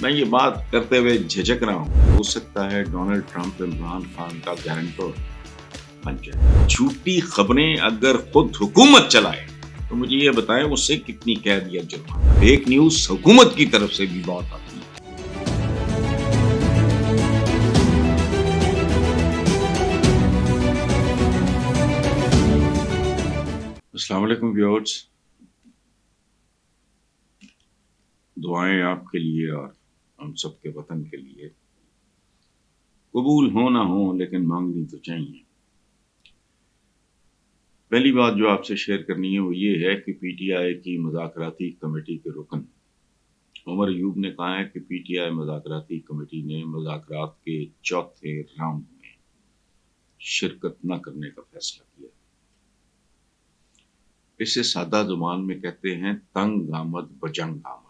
میں یہ بات کرتے ہوئے جھجک رہا ہوں، ہو سکتا ہے ڈونلڈ ٹرمپ عمران خان کا گارنٹر بن جائے۔ جھوٹی خبریں اگر خود حکومت چلائے تو مجھے یہ بتائیں اس سے کتنی قید یا جرمانہ۔ فیک نیوز حکومت کی طرف سے بھی بہت آتی ہے۔ السلام علیکم ویورز، دعائیں آپ کے لیے اور ہم سب کے وطن کے لیے۔ قبول ہو نہ ہو لیکن مانگنی تو چاہیے۔ پہلی بات جو آپ سے شیئر کرنی ہے وہ یہ ہے کہ پی ٹی آئی کی مذاکراتی کمیٹی کے رکن عمر ایوب نے کہا ہے کہ پی ٹی آئی مذاکراتی کمیٹی نے مذاکرات کے چوتھے راؤنڈ میں شرکت نہ کرنے کا فیصلہ کیا۔ اسے سادہ زبان میں کہتے ہیں تنگ آمد بجنگ آمد۔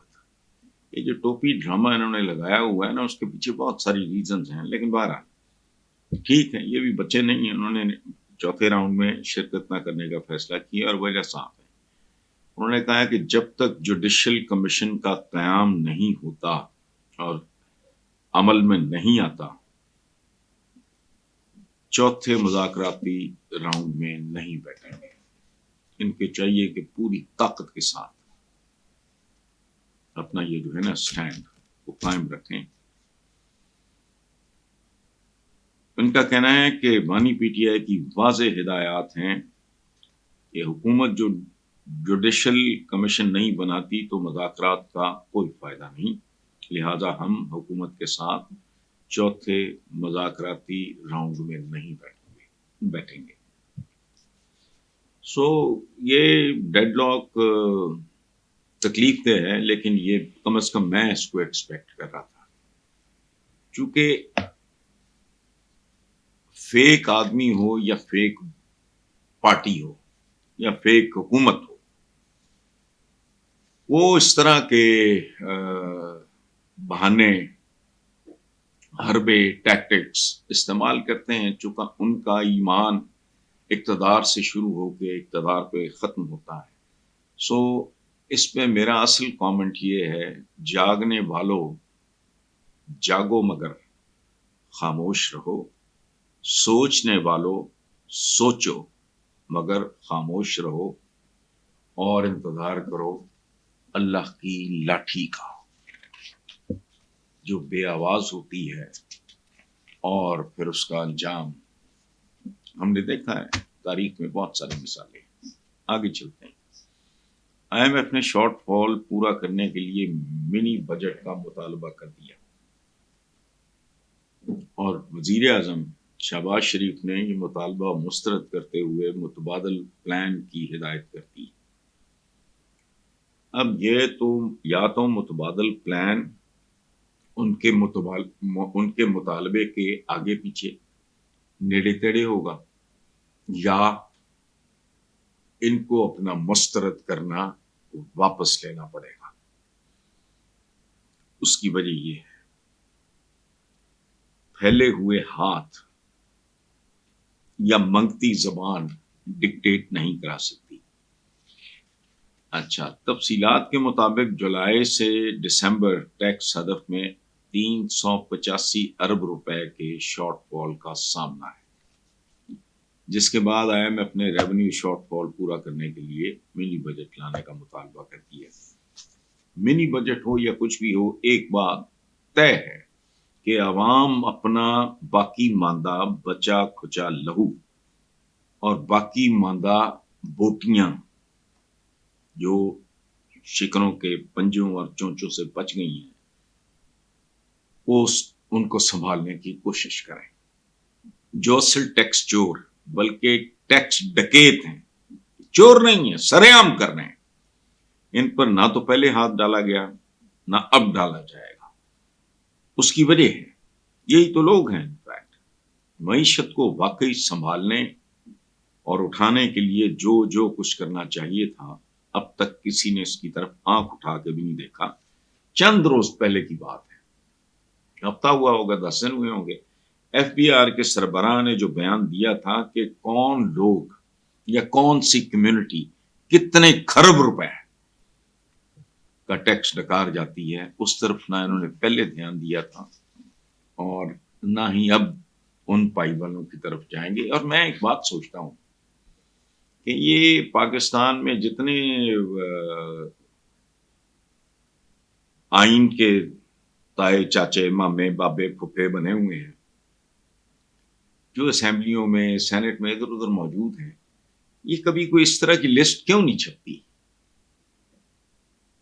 یہ جو ٹوپی ڈرامہ انہوں نے لگایا ہوا ہے نا، اس کے پیچھے بہت ساری ریزنز ہیں، لیکن بہرحال ٹھیک ہے، یہ بھی بچے نہیں ہیں۔ انہوں نے چوتھے راؤنڈ میں شرکت نہ کرنے کا فیصلہ کیا اور وجہ صاف ہے۔ انہوں نے کہا کہ جب تک جوڈیشل کمیشن کا قیام نہیں ہوتا اور عمل میں نہیں آتا، چوتھے مذاکراتی راؤنڈ میں نہیں بیٹھیں گے۔ ان کے چاہیے کہ پوری طاقت کے ساتھ اپنا یہ جو ہے نا سٹینڈ وہ قائم رکھیں۔ ان کا کہنا ہے کہ بانی پی ٹی آئی کی واضح ہدایات ہیں کہ حکومت جو جوڈیشل کمیشن نہیں بناتی تو مذاکرات کا کوئی فائدہ نہیں، لہذا ہم حکومت کے ساتھ چوتھے مذاکراتی راؤنڈ میں نہیں بیٹھیں گے۔ یہ ڈیڈ لاک تکلیف دہ ہے، لیکن یہ کم از کم میں اس کو ایکسپیکٹ کر رہا تھا، چونکہ فیک آدمی ہو یا فیک پارٹی ہو یا فیک حکومت ہو، وہ اس طرح کے بہانے، حربے، ٹیکٹکس استعمال کرتے ہیں، چونکہ ان کا ایمان اقتدار سے شروع ہو کے اقتدار پہ ختم ہوتا ہے۔ اس پہ میرا اصل کامنٹ یہ ہے، جاگنے والوں جاگو مگر خاموش رہو، سوچنے والوں سوچو مگر خاموش رہو، اور انتظار کرو اللہ کی لاٹھی کا جو بے آواز ہوتی ہے، اور پھر اس کا انجام ہم نے دیکھا ہے تاریخ میں بہت ساری مثالیں۔ آگے چلتے ہیں۔ آئی ایم ایف نے شارٹ فال پورا کرنے کے لیے منی بجٹ کا مطالبہ کر دیا، اور وزیر اعظم شہباز شریف نے یہ مطالبہ مسترد کرتے ہوئے متبادل پلان کی ہدایت کر دی۔ اب یہ یا تو متبادل پلان ان کے مطالبے کے آگے پیچھے نیڑے تیڑے ہوگا، یا ان کو اپنا مسترد کرنا واپس لینا پڑے گا۔ اس کی وجہ یہ ہے، پھیلے ہوئے ہاتھ یا منگتی زبان ڈکٹیٹ نہیں کرا سکتی۔ اچھا، تفصیلات کے مطابق جولائی سے دسمبر ٹیکس ہدف میں 385 ارب روپے کے شارٹ فال کا سامنا ہے، جس کے بعد آئی ایم ایف نے ریونیو شارٹ فال پورا کرنے کے لیے منی بجٹ لانے کا مطالبہ کر دیا۔ منی بجٹ ہو یا کچھ بھی ہو، ایک بات طے ہے کہ عوام اپنا باقی ماندہ بچا کھچا لہو اور باقی ماندہ بوٹیاں جو شکروں کے پنجوں اور چونچوں سے بچ گئی ہیں، وہ ان کو سنبھالنے کی کوشش کریں۔ جو اصل ٹیکس چور بلکہ ٹیکس ڈکیت ہیں، چور نہیں ہیں، سرے عام کر رہے ہیں، ان پر نہ تو پہلے ہاتھ ڈالا گیا نہ اب ڈالا جائے گا۔ اس کی وجہ ہے، یہی تو لوگ ہیں۔ انفیکٹ معیشت کو واقعی سنبھالنے اور اٹھانے کے لیے جو کچھ کرنا چاہیے تھا، اب تک کسی نے اس کی طرف آنکھ اٹھا کے بھی نہیں دیکھا۔ چند روز پہلے کی بات ہے، ہفتہ ہوا ہوگا، 10 دن ہوئے ہوں گے، ایف بی آر کے سربراہ نے جو بیان دیا تھا کہ کون لوگ یا کون سی کمیونٹی کتنے کھرب روپے کا ٹیکس ڈکار جاتی ہے، اس طرف نہ انہوں نے پہلے دھیان دیا تھا اور نہ ہی اب ان پائیوانوں کی طرف جائیں گے۔ اور میں ایک بات سوچتا ہوں کہ یہ پاکستان میں جتنے آئین کے تائے چاچے مامے بابے پھپھے بنے ہوئے ہیں جو اسمبلیوں میں سینٹ میں ادھر ادھر موجود ہیں، یہ کبھی کوئی اس طرح کی لسٹ کیوں نہیں چھپتی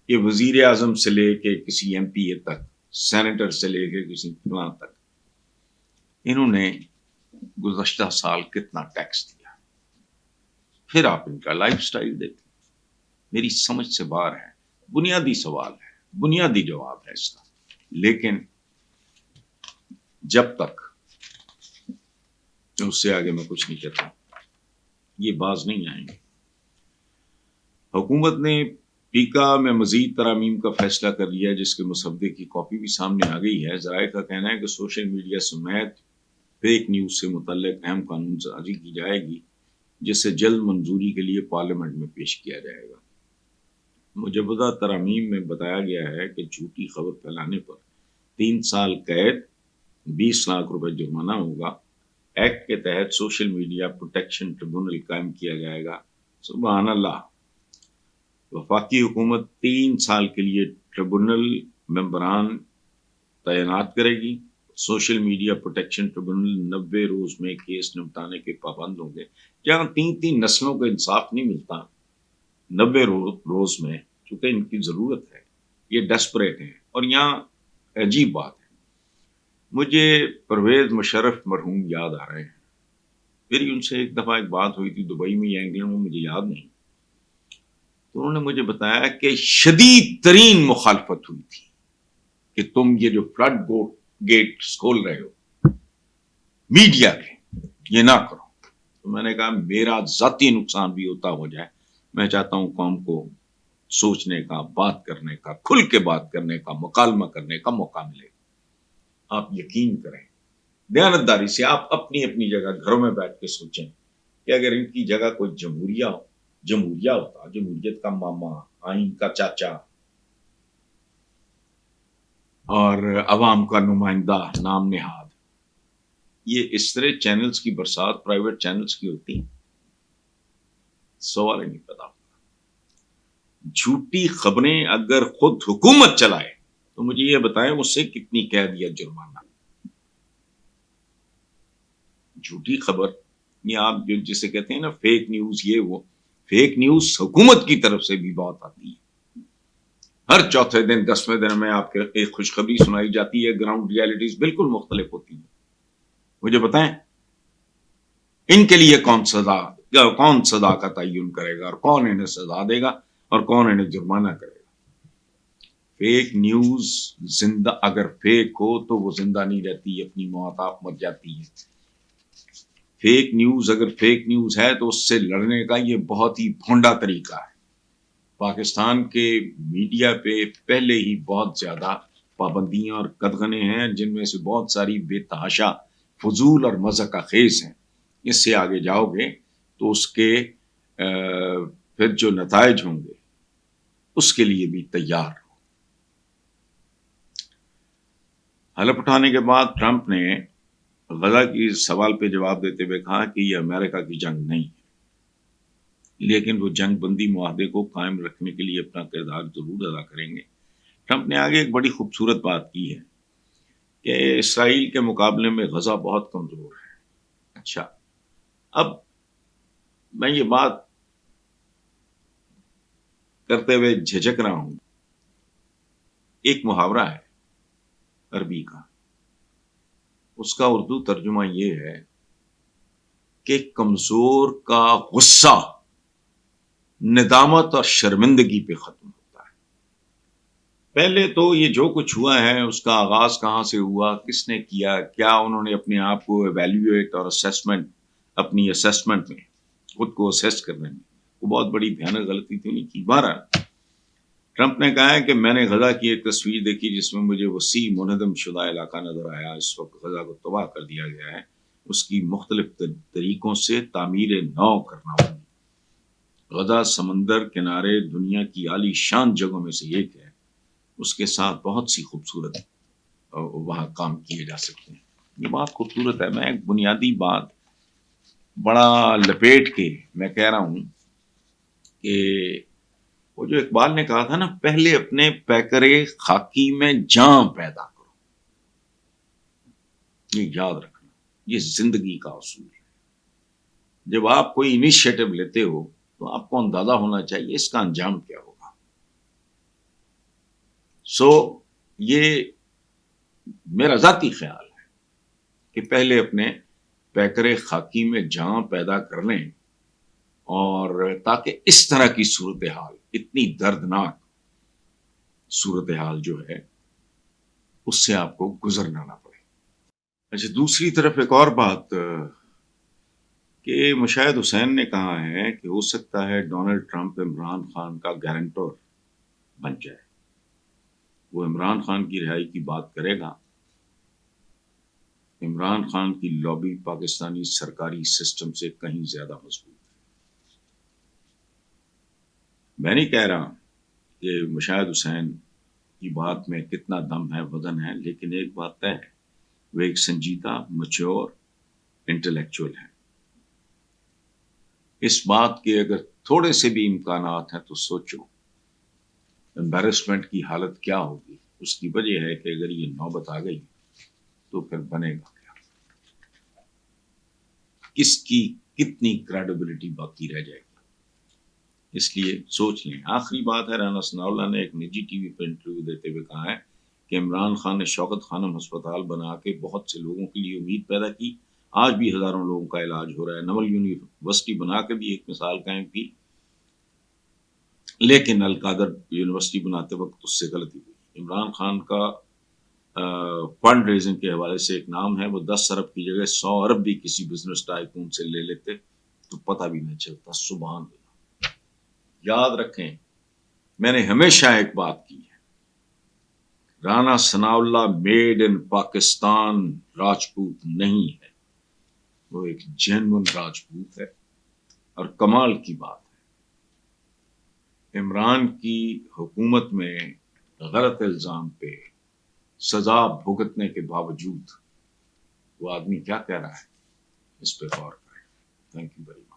کہ وزیر اعظم سے لے کے کسی ایم پی اے تک، سینیٹر سے لے کے کسی فلاں تک انہوں نے گزشتہ سال کتنا ٹیکس دیا، پھر آپ ان کا لائف سٹائل دیکھیں۔ میری سمجھ سے باہر ہے، بنیادی سوال ہے، بنیادی جواب ہے اس کا، لیکن جب تک اس سے آگے میں کچھ نہیں کہتا، یہ باز نہیں آئیں گے۔ حکومت نے پیکا میں مزید ترامیم کا فیصلہ کر لیا، جس کے مسودے کی کاپی بھی سامنے آ گئی ہے۔ ذرائع کا کہنا ہے کہ سوشل میڈیا سمیت فیک نیوز سے متعلق اہم قانون سازی کی جائے گی، جسے جلد منظوری کے لیے پارلیمنٹ میں پیش کیا جائے گا۔ مجوزہ ترامیم میں بتایا گیا ہے کہ جھوٹی خبر پھیلانے پر 3 سال قید، 20 لاکھ روپے جرمانہ ہوگا۔ ایکٹ کے تحت سوشل میڈیا پروٹیکشن ٹریبونل قائم کیا جائے گا۔ سبحان اللہ! وفاقی حکومت 3 سال کے لیے ٹریبونل ممبران تعینات کرے گی۔ سوشل میڈیا پروٹیکشن ٹریبونل 90 روز میں کیس نمٹانے کے پابند ہوں گے۔ جہاں 3 نسلوں کو انصاف نہیں ملتا 90 روز میں، چونکہ ان کی ضرورت ہے، یہ ڈیسپریٹ ہیں۔ اور یہاں عجیب بات ہے، مجھے پرویز مشرف مرحوم یاد آ رہے ہیں، میری ان سے ایک دفعہ ایک بات ہوئی تھی دبئی میں یا انگلینڈ میں، مجھے یاد نہیں، تو انہوں نے مجھے بتایا کہ شدید ترین مخالفت ہوئی تھی کہ تم یہ جو فلڈ گیٹس کھول رہے ہو میڈیا کے، یہ نہ کرو۔ تو میں نے کہا میرا ذاتی نقصان بھی ہوتا ہو جائے، میں چاہتا ہوں قوم کو سوچنے کا، بات کرنے کا، کھل کے بات کرنے کا، مکالمہ کرنے کا موقع ملے۔ آپ یقین کریں، دیانتداری سے آپ اپنی اپنی جگہ گھروں میں بیٹھ کے سوچیں کہ اگر ان کی جگہ کوئی جمہوریہ ہوتا، جمہوریت کا ماما، آئین کا چاچا اور عوام کا نمائندہ نام نہاد، یہ اس طرح چینلز کی برسات پرائیویٹ چینلز کی ہوتی، سوال ہی نہیں پیدا ہوتا۔ جھوٹی خبریں اگر خود حکومت چلائے تو مجھے یہ بتائیں اس سے کتنی قید یا جرمانہ؟ جھوٹی خبر، یہ آپ جسے کہتے ہیں نا فیک نیوز، یہ وہ فیک نیوز حکومت کی طرف سے بھی بہت آتی ہے۔ ہر چوتھے دن 10ویں دن میں آپ کے ایک خوشخبری سنائی جاتی ہے، گراؤنڈ ریالٹیز بالکل مختلف ہوتی ہیں۔ مجھے بتائیں ان کے لیے کون سزا کا تعین کرے گا، اور کون انہیں سزا دے گا، اور کون انہیں جرمانہ کرے گا؟ فیک نیوز زندہ اگر فیک ہو تو وہ زندہ نہیں رہتی، اپنی موت آپ مر جاتی ہے۔ فیک نیوز اگر فیک نیوز ہے تو اس سے لڑنے کا یہ بہت ہی بھونڈا طریقہ ہے۔ پاکستان کے میڈیا پہ پہلے ہی بہت زیادہ پابندیاں اور قدغنیں ہیں، جن میں سے بہت ساری بے تحاشا فضول اور مذاق خیز ہیں۔ اس سے آگے جاؤ گے تو اس کے پھر جو نتائج ہوں گے اس کے لیے بھی تیار ہو۔ حلف اٹھانے کے بعد ٹرمپ نے غزہ کی سوال پہ جواب دیتے ہوئے کہا کہ یہ امریکہ کی جنگ نہیں ہے، لیکن وہ جنگ بندی معاہدے کو قائم رکھنے کے لیے اپنا کردار ضرور ادا کریں گے۔ ٹرمپ نے آگے ایک بڑی خوبصورت بات کی ہے کہ اسرائیل کے مقابلے میں غزہ بہت کمزور ہے۔ اچھا، اب میں یہ بات کرتے ہوئے جھجک رہا ہوں، ایک محاورہ ہے عربی کا، اس کا اردو ترجمہ یہ ہے کہ کمزور کا غصہ ندامت اور شرمندگی پہ ختم ہوتا ہے۔ پہلے تو یہ جو کچھ ہوا ہے اس کا آغاز کہاں سے ہوا، کس نے کیا، کیا انہوں نے اپنے آپ کو ایویلیویٹ اور اپنی اسیسمنٹ میں خود کو اسیس کرنے میں وہ بہت بڑی بھیانک غلطی تو نہیں کی۔ بہرحال ٹرمپ نے کہا ہے کہ میں نے غزہ کی ایک تصویر دیکھی جس میں مجھے وسیع منہدم شدہ علاقہ نظر آیا۔ اس وقت غزہ کو تباہ کر دیا گیا ہے، اس کی مختلف طریقوں سے تعمیر نو کرنا ہوگی۔ غزہ سمندر کنارے دنیا کی عالی شان جگہوں میں سے ایک ہے، اس کے ساتھ بہت سی خوبصورت وہاں کام کیے جا سکتے ہیں. یہ بات خوبصورت ہے. میں ایک بنیادی بات بڑا لپیٹ کے میں کہہ رہا ہوں کہ وہ جو اقبال نے کہا تھا نا، پہلے اپنے پیکرے خاکی میں جاں پیدا کرو. یہ یاد رکھنا، یہ زندگی کا اصول ہے. جب آپ کوئی انیشیٹو لیتے ہو تو آپ کو اندازہ ہونا چاہیے اس کا انجام کیا ہوگا. یہ میرا ذاتی خیال ہے کہ پہلے اپنے پیکرے خاکی میں جاں پیدا کر لیں، اور تاکہ اس طرح کی صورتحال، اتنی دردناک صورتحال جو ہے، اس سے آپ کو گزرنا نہ پڑے. اچھا، دوسری طرف ایک اور بات کہ مشاہد حسین نے کہا ہے کہ ہو سکتا ہے ڈونلڈ ٹرمپ عمران خان کا گارنٹور بن جائے. وہ عمران خان کی رہائی کی بات کرے گا. عمران خان کی لابی پاکستانی سرکاری سسٹم سے کہیں زیادہ مضبوط ہے. میں نہیں کہہ رہا کہ مشاہد حسین کی بات میں کتنا دم ہے، وزن ہے، لیکن ایک بات طے ہے، وہ ایک سنجیدہ، میچور انٹلیکچوئل ہے. اس بات کے اگر تھوڑے سے بھی امکانات ہیں تو سوچو امبیرسمنٹ کی حالت کیا ہوگی. اس کی وجہ ہے کہ اگر یہ نوبت آ گئی تو پھر بنے گا کیا، کس کی کتنی کریڈیبلٹی باقی رہ جائے گی. اس لیے سوچ لیں. آخری بات ہے، رانا ثناء اللہ نے ایک نجی ٹی وی پر انٹرویو دیتے ہوئے کہا ہے کہ عمران خان نے شوکت خانم ہسپتال بنا کے بہت سے لوگوں کے لیے امید پیدا کی. آج بھی ہزاروں لوگوں کا علاج ہو رہا ہے. نول یونیورسٹی بنا کے بھی ایک مثال قائم کی، لیکن القادر یونیورسٹی بناتے وقت اس سے غلطی ہوئی. عمران خان کا فنڈ ریزنگ کے حوالے سے ایک نام ہے، وہ 10 ارب کی جگہ 100 ارب بھی کسی بزنس ٹائکون سے لے لیتے تو پتہ بھی نہیں چلتا. سبحان اللہ. یاد رکھیں، میں نے ہمیشہ ایک بات کی ہے، رانا ثناء اللہ میڈ ان پاکستان راجپوت نہیں ہے. وہ ایک جینون راجپوت ہے. اور کمال کی بات ہے، عمران کی حکومت میں غلط الزام پہ سزا بھگتنے کے باوجود وہ آدمی کیا کہہ رہا ہے، اس پہ غور کریں. Thank you very much.